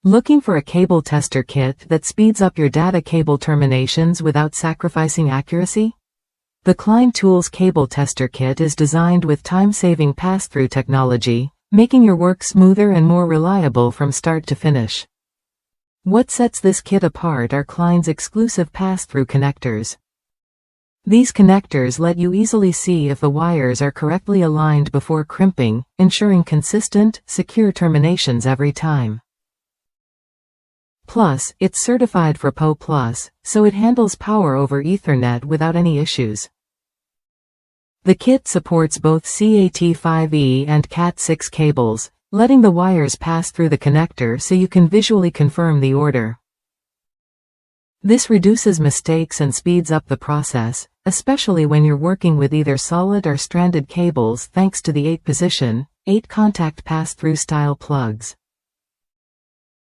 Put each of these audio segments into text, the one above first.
Looking for a cable tester kit that speeds up your data cable terminations without sacrificing accuracy? The Klein Tools Cable Tester Kit is designed with time-saving pass-through technology, making your work smoother and more reliable from start to finish. What sets this kit apart are Klein's exclusive pass-through connectors. These connectors let you easily see if the wires are correctly aligned before crimping, ensuring consistent, secure terminations every time. Plus, it's certified for PO+, so it handles power over Ethernet without any issues. The kit supports both CAT5e and CAT6 cables, letting the wires pass through the connector so you can visually confirm the order. This reduces mistakes and speeds up the process, especially when you're working with either solid or stranded cables thanks to the 8-position, 8-contact pass-through style plugs.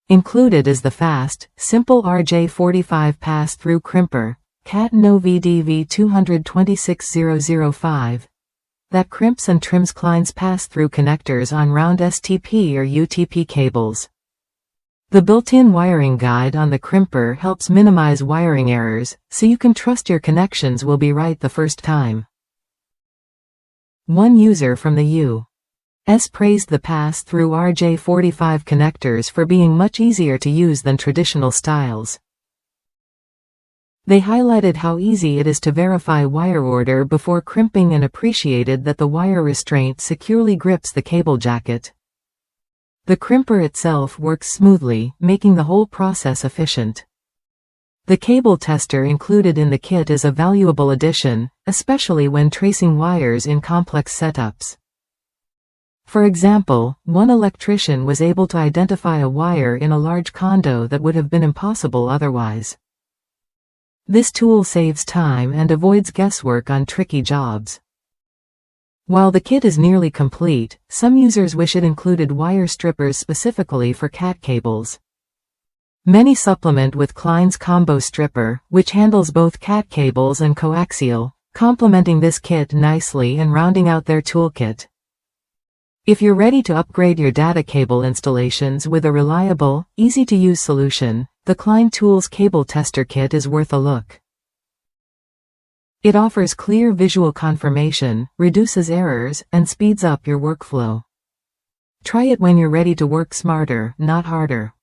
Included is the fast, simple RJ45 pass-through crimper, CAT5e VDV226005, that crimps and trims Klein's pass-through connectors on round STP or UTP cables. The built-in wiring guide on the crimper helps minimize wiring errors, so you can trust your connections will be right the first time. One user from the U.S. praised the pass-through RJ45 connectors for being much easier to use than traditional styles. They highlighted how easy it is to verify wire order before crimping and appreciated that the wire restraint securely grips the cable jacket. The crimper itself works smoothly, making the whole process efficient. The cable tester included in the kit is a valuable addition, especially when tracing wires in complex setups. For example, one electrician was able to identify a wire in a large condo that would have been impossible otherwise. This tool saves time and avoids guesswork on tricky jobs. While the kit is nearly complete, some users wish it included wire strippers specifically for CAT cables. Many supplement with Klein's combo stripper, which handles both CAT cables and coaxial, complementing this kit nicely and rounding out their toolkit. If you're ready to upgrade your data cable installations with a reliable, easy-to-use solution, the Klein Tools Cable Tester Kit is worth a look. It offers clear visual confirmation, reduces errors, and speeds up your workflow. Try it when you're ready to work smarter, not harder.